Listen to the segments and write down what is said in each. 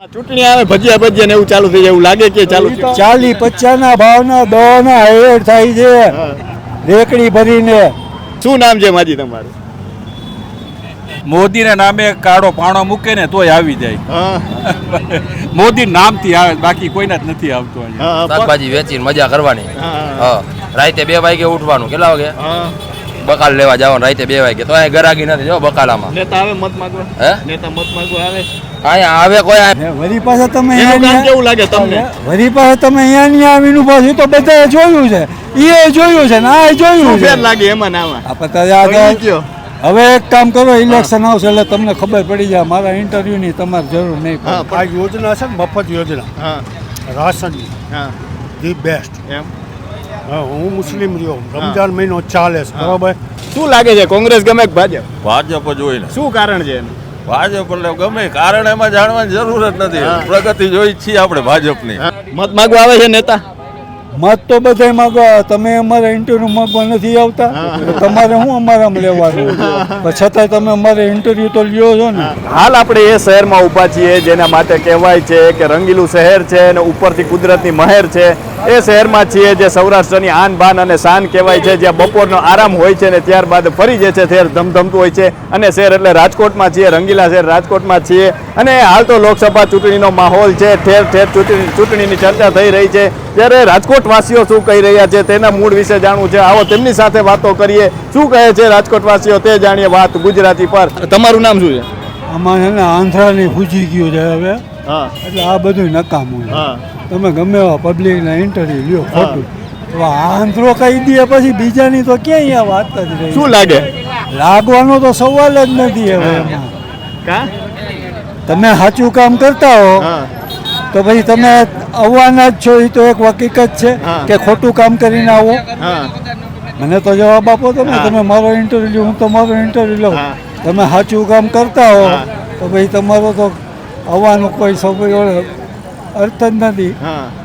ચૂંટણી આવે ભજીયા ભજીયા ને એવું ચાલુ થઈ જાય એવું લાગે કે ચાલુ 40-50 ના ભાવના દવાના હેડ થાય છે રેકડી ભરીને. શું નામ છે માજી તમારું? મોદીના નામે કાળો પાણો મૂકે ને તોય આવી જાય. મોદી નામથી આવે, બાકી કોઈના જ નથી આવતો. શાકભાજી વેચીને મજા કરવાની. રાતે 2 વાગે ઉઠવાનું. કેટલા વાગે? બકાલ લેવા જવાનું રાતે 2 વાગે. તો અહીં ગરાગી નથી જો બકાલામાં. નેતા આવે મત માંગવા? હે નેતા મત માંગવા આવે? અહીંયા આવે કોઈ? વરી પાસે તમે કેવું લાગે તમને? વરી પાસે તમે અહીંયા નહીં આવીનું પાછું તો બધા જોયું છે, એ જોયું છે ને આ જોયું છે. ફેર લાગે એમાં નામાં આપણે હવે એક કામ કરો, ઇલેક્શન આવશે એટલે તમને ખબર પડી જાય. મારા ઇન્ટરવ્યુ ની તમારે જરૂર નહીં. આ યોજના છે ને મફત યોજના, રાશનની ધી બેસ્ટ. એમ હું મુસ્લિમ રહ્યો, રમજાન મહિનો ચાલે છે, બરાબર. શું લાગે છે, કોંગ્રેસ ગમે કે ભાજપ? ભાજપ જ હોય ને. શું કારણ છે એનું? ભાજપ એટલે ગમે કારણ એમાં જાણવાની જરૂર જ નથી. પ્રગતિ જોઈ છીએ આપણે ભાજપની. મત માંગવા આવે છે નેતા? મત તો બધા માંગો, તમે અમારા ઇન્ટરવ્યુ માંગવા નથી આવતા, તમારે શું અમારામાં લેવાનું? છતાંય તમે અમારે ઇન્ટરવ્યુ તો લ્યો છો ને. હાલ આપણે એ શહેરમાં ઊભા છીએ જેના માટે કહેવાય છે કે રંગીલું શહેર છે અને ઉપરથી કુદરતની મહેર છે. એ શહેરમાં છીએ જે સૌરાષ્ટ્રની આન બાન અને શાન કહેવાય છે, જ્યાં બપોરનો આરામ હોય છે ને ત્યારબાદ ફરી જે છે શહેર ધમધમતું હોય છે. અને શહેર એટલે રાજકોટમાં છીએ, રંગીલા શહેર રાજકોટમાં છીએ. અને હાલ તો લોકસભા ચૂંટણીનો માહોલ છે, ઠેર ઠેર ચૂંટણીની ચર્ચા થઈ રહી છે. ત્યારે રાજકોટવાસીઓ શું કહી રહ્યા છે તેના મૂળ વિશે જાણવું છે. આવો તેમની સાથે વાતો કરીએ. શું કહે છે રાજકોટવાસીઓ તે જાણીએ વાત ગુજરાતી પર. તમારું નામ શું છે? આમાં છે ને આંધ્રાની પૂછી ગયું છે હવે, એટલે આ બધું નકામું છે. તમે ગમે એવા પબ્લિકના ઇન્ટરવ્યુ લ્યો ખોટું, તો આંધ્રો કહી દે પછી બીજાની તો ક્યાંય વાત જ રહી. શું લાગે? લાગવાનો તો સવાલ જ નથી હવે એમાં. કા તમે સાચું કામ કરતા હો તો પછી તમે આવવાના જ છો, એ તો એક હકીકત છે કે ખોટું કામ કરીને આવો. મને તો જવાબ આપો તમે મારો ઇન્ટરવ્યુ, હું તમારો ઇન્ટરવ્યુ લઉં. તમે સાચું કામ કરતા હો તો પછી તમારો તો આવવાનું કોઈ અર્થ જ નથી.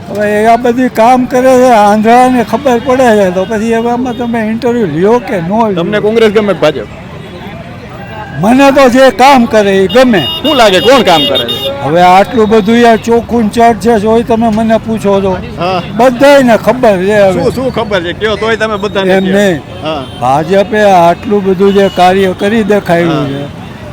હવે આ બધું કામ કરે છે, આંધ્રાને ખબર પડે છે, તો પછી એવામાં તમે ઇન્ટરવ્યુ લ્યો કે ન લ્યો. તમને કોંગ્રેસ ગમે ભાજપ? મને તો જે કામ કરે એ ગમે. શું લાગે કોણ કામ કરે છે? હવે આટલું બધું યાર ચોખ્ખું ચર્ચ છે, જોઈ તમે મને પૂછો તો બધાને ખબર છે. હવે શું ખબર છે કયો તોય તમે બધાને એમ નહીં, ભાજપે આટલું બધું જે કાર્ય કરી દેખાડ્યું છે,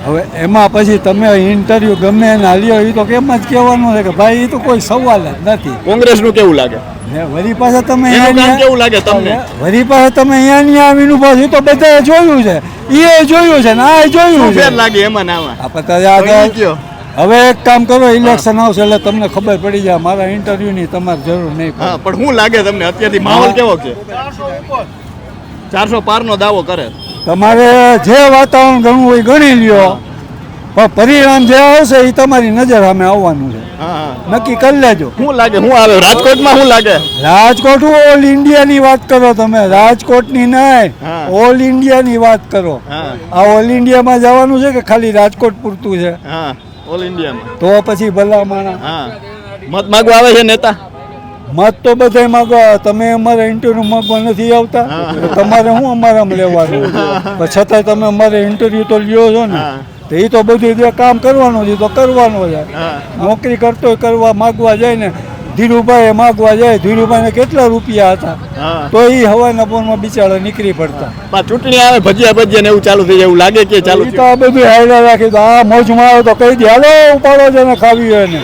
હવે એમાં પછી તમે ઇન્ટરવ્યુ ગમે ના લ્યો એ તો કેમ જ કહેવાનું છે કે ભાઈ એ તો કોઈ સવાલ જ નથી. કોંગ્રેસ નું કેવું લાગે? વરી પાસે તમે કેવું લાગે તમને? વરી પાસે તમે અહીંયા નહીં આવીનું પાછું તો બધાએ જોયું છે, એ જોયું છે ને આ જોયું છે. લાગે એમાં નામાં હવે એક કામ કરો, ઇલેક્શન આવશે એટલે તમને ખબર પડી જાય. મારા ઇન્ટરવ્યુ ની તમારે જરૂર નહીં. પણ શું લાગે તમને અત્યારથી માહોલ કેવો છે? 400 પાર નો દાવો કરે. તમારે જે વાતાવરણ ગણવું હોય ગણી લ્યો, પણ પરિણામ જે આવશે એ તમારી નજર સામે આવવાનું છે. નક્કી કરી લેજો. શું લાગે શું આવે રાજકોટમાં? શું લાગે રાજકોટ? ઓલ ઇન્ડિયા ની વાત કરો તમે, રાજકોટ ની નહીં, ઓલ ઇન્ડિયા ની વાત કરો. આ ઓલ ઇન્ડિયામાં જવાનું છે કે ખાલી રાજકોટ પૂરતું છે? ઓલ ઇન્ડિયામાં. તો પછી ભલા માણા મત માંગવા આવે છે નેતા? મત તો બધા માંગો, તમે અમારા ઇન્ટરવ્યુ માંગવા નથી આવતા, તમારે શું અમારામાં લેવાનું? છતાંય તમે અમારે ઇન્ટરવ્યુ તો લ્યો છો ને, તો એ તો બધું જે કામ કરવાનું છે તો કરવાનું છે. નોકરી કરતો કરવા માગવા જાય ને, ધીરુભાઈ માગવા જાય, ધીરુભાઈને કેટલા રૂપિયા હતા તો એ હવાના પોરમાં બિચારા નીકળી પડતા. ચૂંટણી આવે ભજીયા ભજીયા ને એવું ચાલુ થઈ જાય એવું લાગે કે ચાલુ? તો આ બધું હાઈલા રાખી દો. આ મોજમાં આવે તો કહી દે હાલો ઉપાડો છે ને ખાવી હોય ને,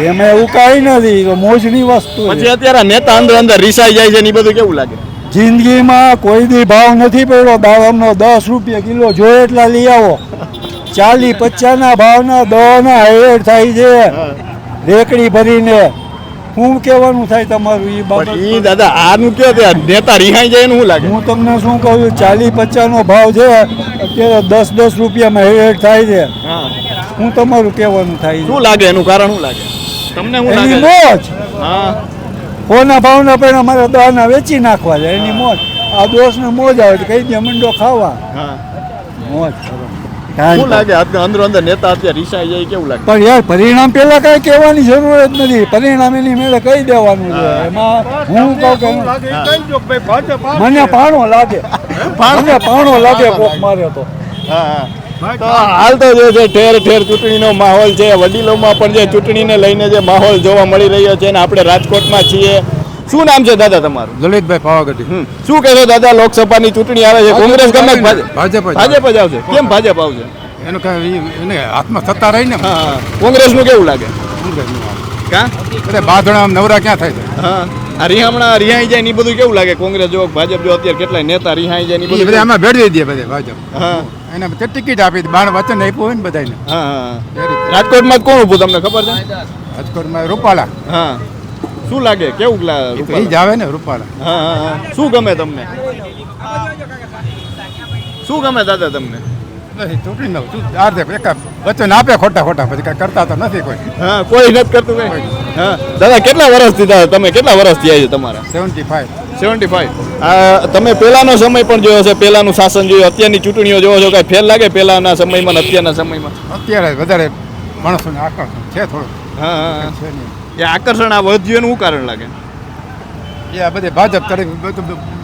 એમાં એવું કાંઈ નથી. તો મોજની વસ્તુ. પછી અત્યારે નેતા અંદર અંદર રીસાઈ જાય છે ને એ બધું કેવું લાગે? જિંદગીમાં કોઈ દી ભાવ નથી પડ્યો દાડમનો. 10 રૂપિયા કિલો જોઈએ એટલા લઈ આવો. 40-50 ના ભાવના દવાના હેડ થાય છે રેકડી ભરીને. શું કહેવાનું થાય તમારું એ બાબત? દાદા આનું કયો નેતા રિહાઈ જાય શું લાગે? હું તમને શું કહું, 40-50 નો ભાવ છે અત્યારે 10-10 રૂપિયામાં હેડ થાય છે. હું તમારું કહેવાનું થાય શું લાગે એનું કારણ? શું લાગે તમને? શું એની મોજ. કોના ભાવના પણ અમારે દાના વેચી નાખવા છે એની મોજ. આ દોષને મોજ આવે કહી દે મંડો ખાવા. મોજ શું લાગે અંદર અંદર નેતા અત્યારે રીસાઈ જાય કેવું લાગે? પણ યાર પરિણામ પેલા કઈ કહેવાની જરૂર જ નથી. પરિણામ એની મેળે કહી દેવાનું છે. એમાં હું કહું કે મને પાણો લાગે, મને પાણો લાગે કોક મારે તો. તો હાલ તો જે છે ઠેર ઠેર ચૂંટણીનો માહોલ છે, વડીલોમાં પણ જે ચૂંટણીને લઈને જે માહોલ જોવા મળી રહ્યો છે, અને આપણે રાજકોટમાં છીએ. શું નામ છે દાદા તમારું? લલિતભાઈ પાવાગઢી. શું કહેશો દાદા, લોકસભાની ચૂંટણી આવે છે, કોંગ્રેસ ગમે કે ભાજપ? ભાજપ જ આવશે. કેમ ભાજપ આવશે? એનું કઈ એને હાથમાં સત્તા રહી ને. હા, કોંગ્રેસનું કેવું લાગે? કા એટલે બાંધણા નવરા ક્યાં થાય છે? હા, આ રિહામણા રિહાઈ જાય ને ઈ બધું કેવું લાગે? કોંગ્રેસ જો ભાજપ જો અત્યારે કેટલાય નેતા રિહાઈ જાય ને ઈ એ બધા બધું. આમાં ભેળવી દે બધે ભાજપ. હા એને તે ટિકિટ આપી બાણ વચન આપ્યું હોય ને બધાને. હા હા. રાજકોટમાં કોણ ઊભું તમને ખબર છે? રાજકોટમાં રૂપાલા. હા, શું લાગે કેવું એ તો ઈ જ આવે ને રૂપાલા. હા હા હા. શું ગમે તમને? શું ગમે દાદા તમને? નથી ચૂંટણી નો એક વચન આપે ખોટા ખોટા પછી કઈ કરતા તો નથી કોઈ. હા, કોઈ નથી કરતું કઈ. હા દાદા, કેટલા વર્ષથી તમે કેટલા વર્ષ થયા છે તમારા? 75. 75. તમે પહેલાનો સમય પણ જોયો છે, પહેલાનું શાસન જોયું, અત્યારની ચૂંટણીઓ જોવો છો, કઈ ફેર લાગે પહેલાના સમયમાં ને અત્યારના સમયમાં? અત્યારે વધારે માણસોને આકર્ષણ છે થોડું. હા હા. છે નહીં. એ આકર્ષણ આ વધ્યું એનું શું કારણ લાગે? એ આ બધે ભાજપ તરફ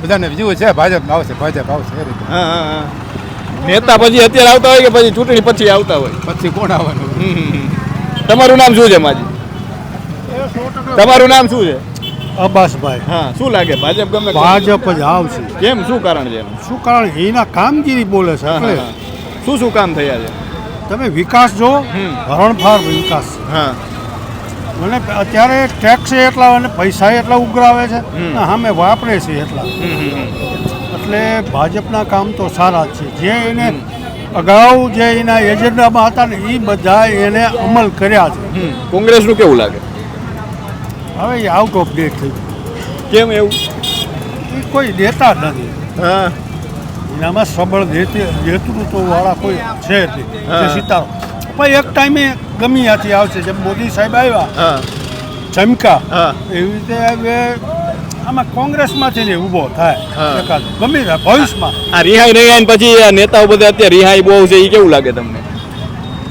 બધાને જીવ છે ભાજપ આવશે એ રીતે. હા હા હા. નેતા પછી અત્યારે આવતા હોય કે પછી ચૂંટણી પછી આવતા હોય? પછી કોણ આવવાનું? તમારું નામ શું છે માજી? તમારું નામ શું છે? અબ્બાસભાઈ. હા, શું લાગે ભાજપ ગમે? ભાજપ જ આવશે. કેમ, શું કારણ છે એનું? શું કારણ? એના કામગીરી બોલે છે. હા, હા, એટલે હા. શું શું કામ થયા છે? તમે વિકાસ જો, હરણફાળ વિકાસ. હા મને અત્યારે ટેક્સ એટલા અને પૈસા એટલા ઉઘરાવે છે ને સામે વાપરે છે એટલા. એટલે ભાજપના કામ તો સારા જ છે. જે એને અગાઉ જે એના એજન્ડામાં હતા ને એ બધા એને અમલ કર્યા છે. કોંગ્રેસનું કેવું લાગે? હવે એ આઉટ ઓફ ડેટ થઈ ગયું. કેમ એવું? એ કોઈ દેતા જ નથી. હા એનામાં સબળ નેતૃત્વવાળા કોઈ છે જ નહીં. હા. જે સિતારો પણ એક ટાઈમે ગમે ત્યાંથી આવશે. જેમ મોદી સાહેબ આવ્યા હા ચમકા હા. એવી રીતે હવે આમાં કોંગ્રેસમાંથી ને ઊભો થાય હા. એકાદ ગમે ત્યાં ભવિષ્યમાં. આ રિહાઈ રહ્યા ને પછી આ નેતાઓ બધા અત્યારે રિહાઈ બહુ છે, એ કેવું લાગે તમને?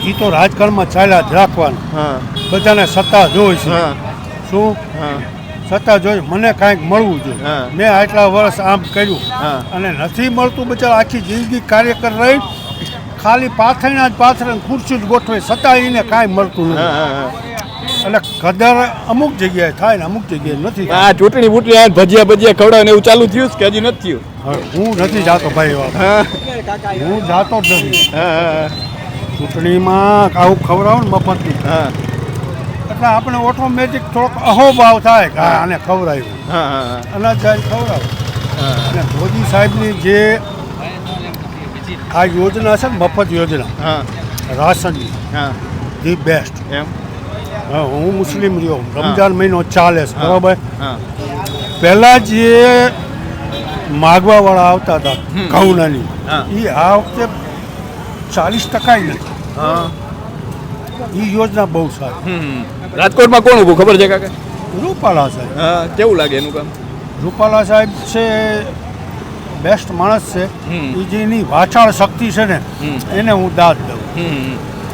એ તો રાજકારણમાં ચાલ્યા જ રાખવાનું. હા બધાને સત્તા જોઈ છે. હા શું હા સત્તા જોઈ મને કાંઈક મળવું જોઈએ. હા. મેં આટલા વર્ષ આમ કર્યું હા. અને નથી મળતું. બચારા આખી જિંદગી કાર્યકર રહી ખાલી પાથરીના જ પાથરે ખુરશી જ ગોઠવે છતાં એને કાંઈ મળતું હા નથી. હા હા. એટલે કદર અમુક જગ્યાએ થાય ને અમુક જગ્યાએ નથી થતી. આ ચૂંટણી બૂટણી આ ભજીયા ભજીયા ખવડાવે ને એવું ચાલુ થયું છે કે હજી નથી થયું? હવે હું નથી જાતો ભાઈ વાત. હા હું જાતો જ નથી. હા હા ચૂંટણીમાં આવું ખવડાવો ને મફતની હા એટલે આપણે ઓટોમેટિક થોડોક અહોભાવ થાય કે હા, આને ખવડાવ્યું હા હા અનાજ જાય ખવડાવ્યું. હા. અને મોદી સાહેબની જે આ યોજના છે ને મફત યોજના હા રાશનની હા ધી બેસ્ટ. એમ હા, હું મુસ્લિમ રહ્યો, રમજાન મહિનો ચાલે છે બરાબર. હા પહેલાં જે માગવાવાળા આવતા હતા ઘઉંનાની હા. એ આ વખતે 40% નથી. હા. એ યોજના બહુ સારી. રાજકોટમાં કોણ ઊભું ખબર છે કાકા? રૂપાલા સાહેબ. હા, કેવું લાગે એનું કામ? રૂપાલા સાહેબ છે બેસ્ટ માણસ છે. એ જેની વાચાળ શક્તિ છે ને એને હું દાદ દઉં.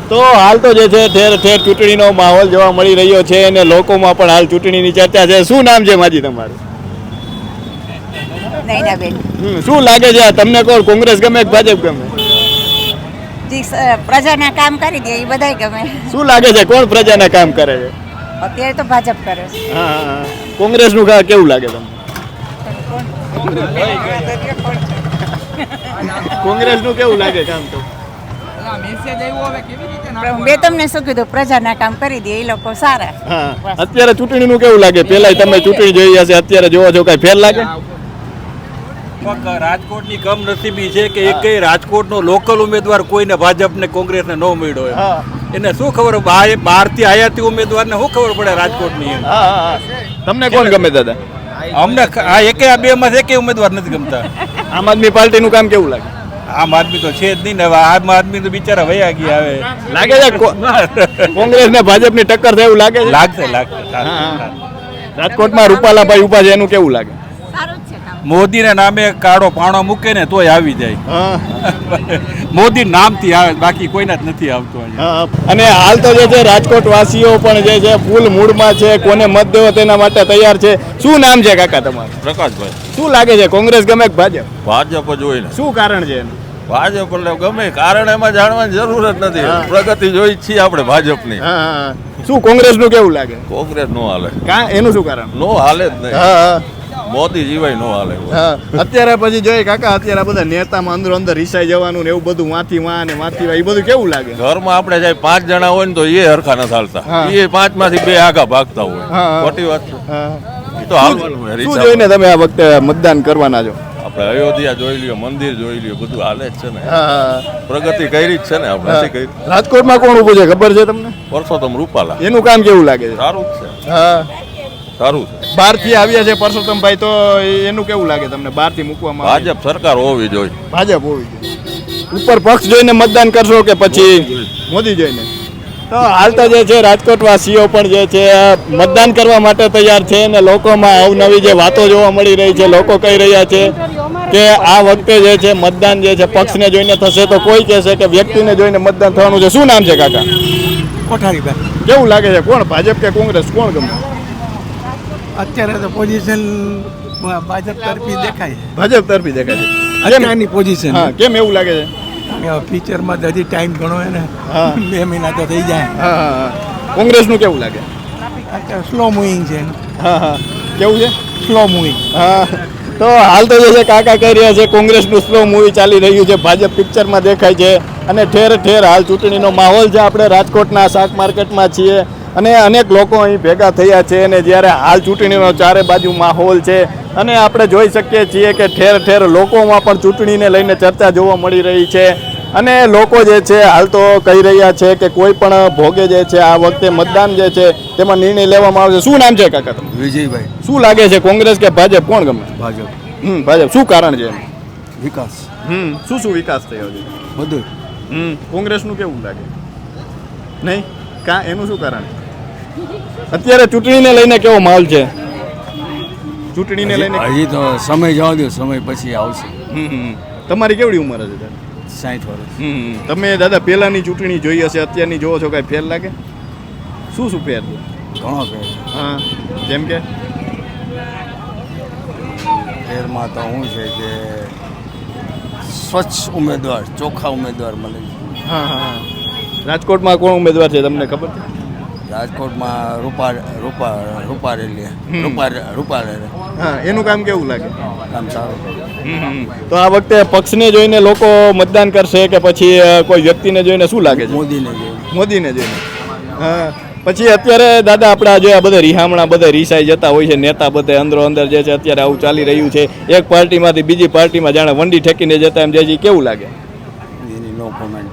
તો હાલ તો જે છે ઠેર ઠેર ચૂંટણીનો માહોલ જોવા મળી રહ્યો છે અને લોકોમાં પણ હાલ ચૂંટણીની ચર્ચા છે. શું નામ છે માજી તમારું? નૈનાબેન. શું લાગે છે તમને? કોણ, કોંગ્રેસ ગમે કે ભાજપ ગમે? પ્રજાના કામ કરી દે એ બધાય ગમે. શું લાગે છે કોણ પ્રજાના કામ કરે છે? અત્યારે તો ભાજપ કરે છે. હા હા. કોંગ્રેસનું કેવું લાગે તમને? કોંગ્રેસનું કેવું લાગે કામ તો? પણ મેં તમને શું કીધું, પ્રજાના કામ કરી દે એ લોકો સારા. હા. અત્યારે ચૂંટણીનું કેવું લાગે? પહેલા તમે ચૂંટણી જોઈ હશે, અત્યારે જોવો છો, કઈ ફેર લાગે? રાજકોટની કમનસીબી છે કે એક રાજકોટનો લોકલ ઉમેદવાર કોઈને ભાજપને કોંગ્રેસને ન મળ્યો હોય. હા એને શું ખબર બહારથી આયાતી ઉમેદવારને શું ખબર પડે રાજકોટની એમ. હા હા. તમને કોણ ગમે દાદા? અમને આ બે માં એકે ઉમેદવાર નથી ગમતા. આમ આદમી પાર્ટીનું કામ કેવું લાગે? આમ આદમી તો છે જ નહીં ને. હવે આમ આદમી તો બિચારા વયા ગયા હવે. લાગે છે કોંગ્રેસ ને ભાજપ ની ટક્કર થાય એવું લાગે છે? લાગશે. રાજકોટમાં રૂપાલાભાઈ ઉભા છે એનું કેવું લાગે? સારું જ છે કામ. મોદીના નામે કાળો પાણો મૂકે ને તોય આવી જાય. મોદી નામથી આવે, બાકી કોઈના જ નથી આવતો અહીંયા. અને હાલ તો જે છે રાજકોટ વાસીઓ પણ જે છે ફૂલ મૂડમાં છે, કોને મત દેવો તેના માટે તૈયાર છે. શું નામ છે કાકા તમારું? પ્રકાશભાઈ. શું લાગે છે કોંગ્રેસ ગમે કે ભાજપ? ભાજપ જ હોય ને. શું કારણ છે એનું? ભાજપ એટલે ગમે કારણ એમાં જાણવાની જરૂર જ નથી. પ્રગતિ જોઈ જ છીએ આપણે ભાજપની. શું કોંગ્રેસનું કેવું લાગે? કોંગ્રેસ નો હાલે. એનું શું કારણ? નો હાલે જ નહીં. મોદી જીવાય નો હાલે. અત્યારે પછી જોઈએ કાકા, અત્યારે બધા નેતામાં અંદર રીસાઈ જવાનું ને એવું બધું વાંથી એ બધું કેવું લાગે? ઘરમાં આપણે જાય 5 જણા હોય ને તો એ હરખા ન ચાલતા. એ 5 માંથી 2 આગા ભાગતા હોય. ખોટી વાત છે. એ તો હાલવાનું હોય. શું જોઈને તમે આ વખતે મતદાન કરવાના છો? આપણે અયોધ્યા જોઈ લ્યો, મંદિર જોઈ લ્યો, બધું હાલે જ છે ને. પ્રગતિ કરી જ છે ને આપણે. નથી કરી. રાજકોટમાં કોણ ઊભું છે ખબર છે તમને? પરસોત્તમ રૂપાલા. એનું કામ કેવું લાગે છે? સારું જ છે. સારું છે. બહારથી આવ્યા છે પરસોત્તમભાઈ, તો એનું કેવું લાગે તમને? બહારથી મૂકવામાં ભાજપ સરકાર હોવી જોઈએ. ભાજપ હોવી જોઈએ. ઉપર પક્ષ જોઈને મતદાન કરશો કે પછી મોદી જોઈને? તો હાલતા જે છે રાજકોટવાસીઓ પણ જે છે મતદાન કરવા માટે તૈયાર છે અને લોકોમાં અવનવી જે વાતો જોવા મળી રહી છે. લોકો કહી રહ્યા છે કે આ વખતે જે છે મતદાન જે છે પક્ષને જોઈને થશે, તો કોઈ કહેશે કે વ્યક્તિને જોઈને મતદાન થવાનું છે. શું નામ છે કાકા? કોઠારીભાઈ. કેવું લાગે છે, કોણ ભાજપ કે કોંગ્રેસ, કોણ ગમે? અત્યારે તો પોઝિશન ભાજપ તરફી દેખાય છે. ભાજપ તરફી દેખાય છે. અત્યારની પોઝિશન. હા, કેમ એવું લાગે છે? ફીચરમાં હજી ટાઈમ ઘણો છે ને. 2 મહિના તો થઈ જાય. હા. કોંગ્રેસનું કેવું લાગે? અત્યારે સ્લો મૂવિંગ છે. કેવું છે? Slow moving. તો હાલ તો જે છે કાકા કહી રહ્યા છે કોંગ્રેસનું સ્લો મૂવી ચાલી રહ્યું છે. ભાજપ પિક્ચરમાં દેખાય છે અને ઠેર ઠેર હાલ ચૂંટણીનો માહોલ છે. આપણે રાજકોટના શાક માર્કેટમાં છીએ અને અનેક લોકો અહીં ભેગા થયા છે અને જ્યારે હાલ ચૂંટણીનો ચારે બાજુ માહોલ છે અને આપણે જોઈ શકીએ છીએ કે ઠેર ઠેર લોકોમાં પણ ચૂંટણીને લઈને ચર્ચા જોવા મળી રહી છે અને લોકો જે છે હાલ તો કહી રહ્યા છે કે કોઈ પણ ભોગે જે છે આ વખતે મતદાન જે છે તેમાં નિર્ણય લેવામાં આવશે. શું નામ છે કાકા તમે? વિજયભાઈ. શું લાગે છે, કોંગ્રેસ કે ભાજપ, કોણ ગમે? ભાજપ. ભાજપ. શું કારણ છે? વિકાસ. શું વિકાસ થયો છે? બધું. કોંગ્રેસનું કેવું લાગે? નહીં એનું શું કારણ? અત્યારે ચૂંટણીને લઈને કેવો માહોલ છે? ચૂંટણીને લઈને હજી તો સમય જવા દો, સમય પછી આવશે. તમારી કેવડી ઉંમર છે? 60 વર્ષ. તમે દાદા પહેલાની ચૂંટણી જોઈ હશે, અત્યારની જોવો છો, કાંઈ ફેર લાગે? શું ફેર છે? ઘણો ફેર. હા, જેમ કે ફેરમાં તો શું છે કે સ્વચ્છ ઉમેદવાર, ચોખ્ખા ઉમેદવાર મળે છે. હા. રાજકોટમાં કોણ ઉમેદવાર છે તમને ખબર છે? રાજકોટમાં રૂપારેલી. હા, એનું કામ કેવું લાગે? કામ સારું. તો આ વખતે પક્ષને જોઈને લોકો મતદાન કરશે કે પછી કોઈ વ્યક્તિને જોઈને? શું લાગે છે? મોદીને જોઈને. હા. પછી અત્યારે દાદા આપણા જે આ બધા રિહામણા બધા રીસાઈ જતા હોય છે, નેતા બધા અંદર જે છે અત્યારે આવું ચાલી રહ્યું છે, એક પાર્ટીમાંથી બીજી પાર્ટીમાં જાણે વંડી ઠેકીને જતા એમ જે કેવું લાગે? નો કોમેન્ટ.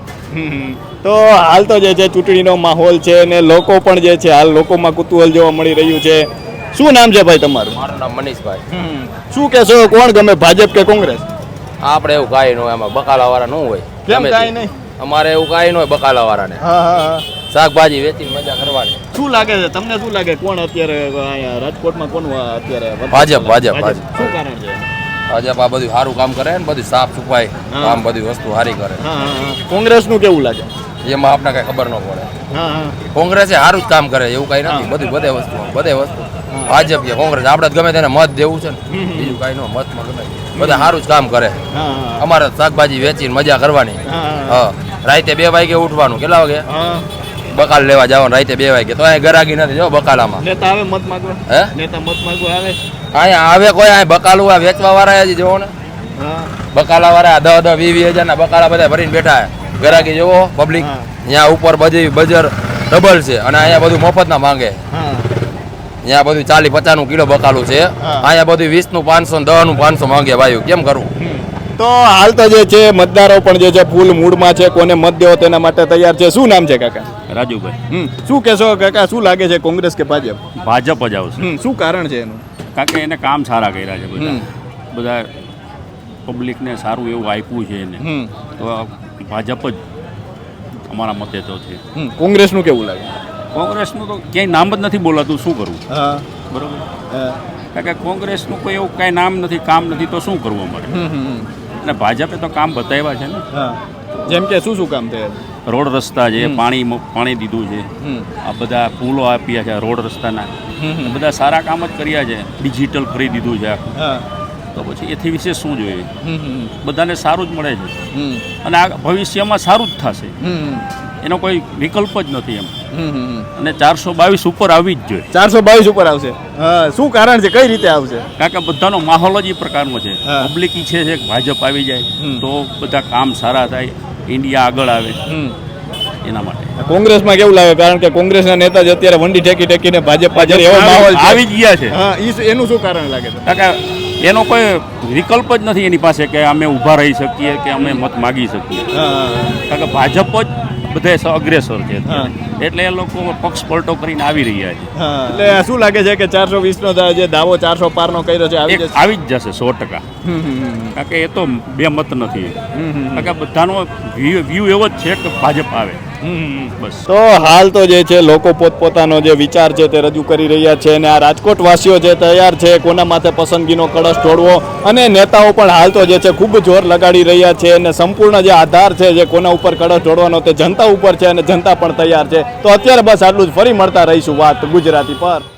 તો હાલ તો જે છે ચૂંટણીનો માહોલ છે અને લોકો પણ જે છે હાલ લોકોમાં કુતૂહલ જોવા મળી રહ્યું છે. શું નામ છે ભાઈ તમારું? મારું નામ મનીષભાઈ. શું કહેશો, કોણ ગમે, ભાજપ કે કોંગ્રેસ? આપણે એવું કાંઈ ન હોય, એમાં બકાલાવાળા ન હોય. કેમ કાંઈ નહીં? અમારે એવું કાંઈ ન હોય બકાલાવાળાને. શાકભાજી વેચીને મજા કરવાની. શું લાગે છે તમને? શું લાગે કોણ અત્યારે અહીંયા રાજકોટમાં કોણ અત્યારે? ભાજપ. શું કારણ છે? ભાજપ આ બધું સારું કામ કરે ને, બધું સાફ સફાઈ કામ, બધી વસ્તુ સારી કરે. કોંગ્રેસનું કેવું લાગે? એમાં આપણે કઈ ખબર ન પડે. કોંગ્રેસે સારું જ કામ કરે એવું કઈ નથી. બધે વસ્તુ ભાજપ કે કોંગ્રેસ આપણે ગમે તેને મત દેવું છે ને, બીજું કઈ ન. મતમાં ગમે બધા સારું જ કામ કરે. અમારે શાકભાજી વેચીને મજા કરવાની. રાતે 2 વાગે ઉઠવાનું. કેટલા વાગે? બકાલ લેવા જવાનું રાતે 2 વાગે. તો અહીંયા ગરાગી નથી જો બકાલામાં. નેતા આવે મત માંગવા? હે? નેતા મત માંગવા આવે? અહીંયા આવે કોઈ? અહીંયા બકાલું આ વેચવા વાળા હજી જોવો ને. બકાલા વાળા 10-20 હજારના બકાલા બધા ભરીને બેઠા. ગરાગી જોવો પબ્લિક. અહીંયા ઉપર બધી બજાર ડબલ છે અને અહીંયા બધું મફતના માંગે. અહીંયા બધું 40-50 નું કિલો બકાલું છે. અહીંયા બધું 20 નું 500 10 નું 500 માંગે. ભાઈઓ કેમ કરવું? તો હાલ તો જે છે મતદારો પણ જે છે ફૂલ મૂડમાં છે, કોને મત દેવો તેના માટે તૈયાર છે. શું નામ છે કાકા? રાજુભાઈ. શું કહેશો કાકા, શું લાગે છે કોંગ્રેસ કે ભાજપ? ભાજપ જ આવશે. શું કારણ છે એનું? કારણ કે એને કામ સારા કર્યા છે બધા પબ્લિકને સારું એવું આપ્યું છે એને. તો ભાજપ જ અમારા મતે તો છે. કોંગ્રેસનું કેવું લાગે? કોંગ્રેસનું તો ક્યાંય નામ જ નથી બોલાતું. શું કરવું? બરોબર. કારણ કે કોંગ્રેસનું કોઈ એવું કાંઈ નામ નથી, કામ નથી, તો શું કરવું અમારે? અને ભાજપે તો કામ બતાવ્યા છે ને. જેમ કે શું કામ થયા? રોડ રસ્તા છે, પાણી દીધું છે, આ બધા પુલો આપ્યા છે રોડ રસ્તાના, બધા સારા કામ જ કર્યા છે. ડિજિટલ કરી દીધું છે. તો પછી એથી વિશેષ શું જોઈએ? બધાને સારું જ મળે છે અને આ ભવિષ્યમાં સારું જ થશે, એનો કોઈ વિકલ્પ જ નથી એમ. અને 422 ઉપર આવી જ જોઈએ. 422 ઉપર આવશે. હા, શું કારણ છે, કઈ રીતે આવશે? કારણ કે બધાનો માહોલ જ એ પ્રકારનો છે. પબ્લિક ઈચ્છે છે કે ભાજપ આવી જાય તો બધા કામ સારા થાય, ઇન્ડિયા આગળ આવે, એના માટે. કોંગ્રેસમાં કેવું લાગે? કારણ કે કોંગ્રેસના નેતા જ અત્યારે વંડી ટેકીને ભાજપ પાછળ એવો માહોલ આવી જ ગયા છે. હા, એનું શું કારણ લાગે છે? કારણ કે એનો કોઈ વિકલ્પ જ નથી એની પાસે કે અમે ઊભા રહી શકીએ કે અમે મત માગી શકીએ. કારણ કે ભાજપ જ બધે અગ્રેસર છે, એટલે એ લોકો પક્ષ પલટો કરીને આવી રહ્યા છે. એટલે શું લાગે છે કે 420 નો જે દાવો 400 પારનો કર્યો છે આવી જ જશે 100%. કારણ કે એ તો બે મત નથી. કારણ કે બધાનો વ્યૂ એવો જ છે કે ભાજપ આવે. બસ. તો હાલ તો જે છે લોકો પોતપોતાનો જે વિચાર છે તે રજૂ કરી રહ્યા છે અને આ રાજકોટ વાસીઓ જે તૈયાર છે કોના માથે પસંદગીનો કળશ ઢોળવો, અને નેતાઓ પણ હાલ તો જે છે ખૂબ જોર લગાડી રહ્યા છે અને સંપૂર્ણ જે આધાર છે જે કોના ઉપર કળશ ઢોળવાનો તે જનતા ઉપર છે અને જનતા પણ તૈયાર છે. તો અત્યારે બસ આટલું જ. ફરી મળતા રહીશું વાત ગુજરાતી પર.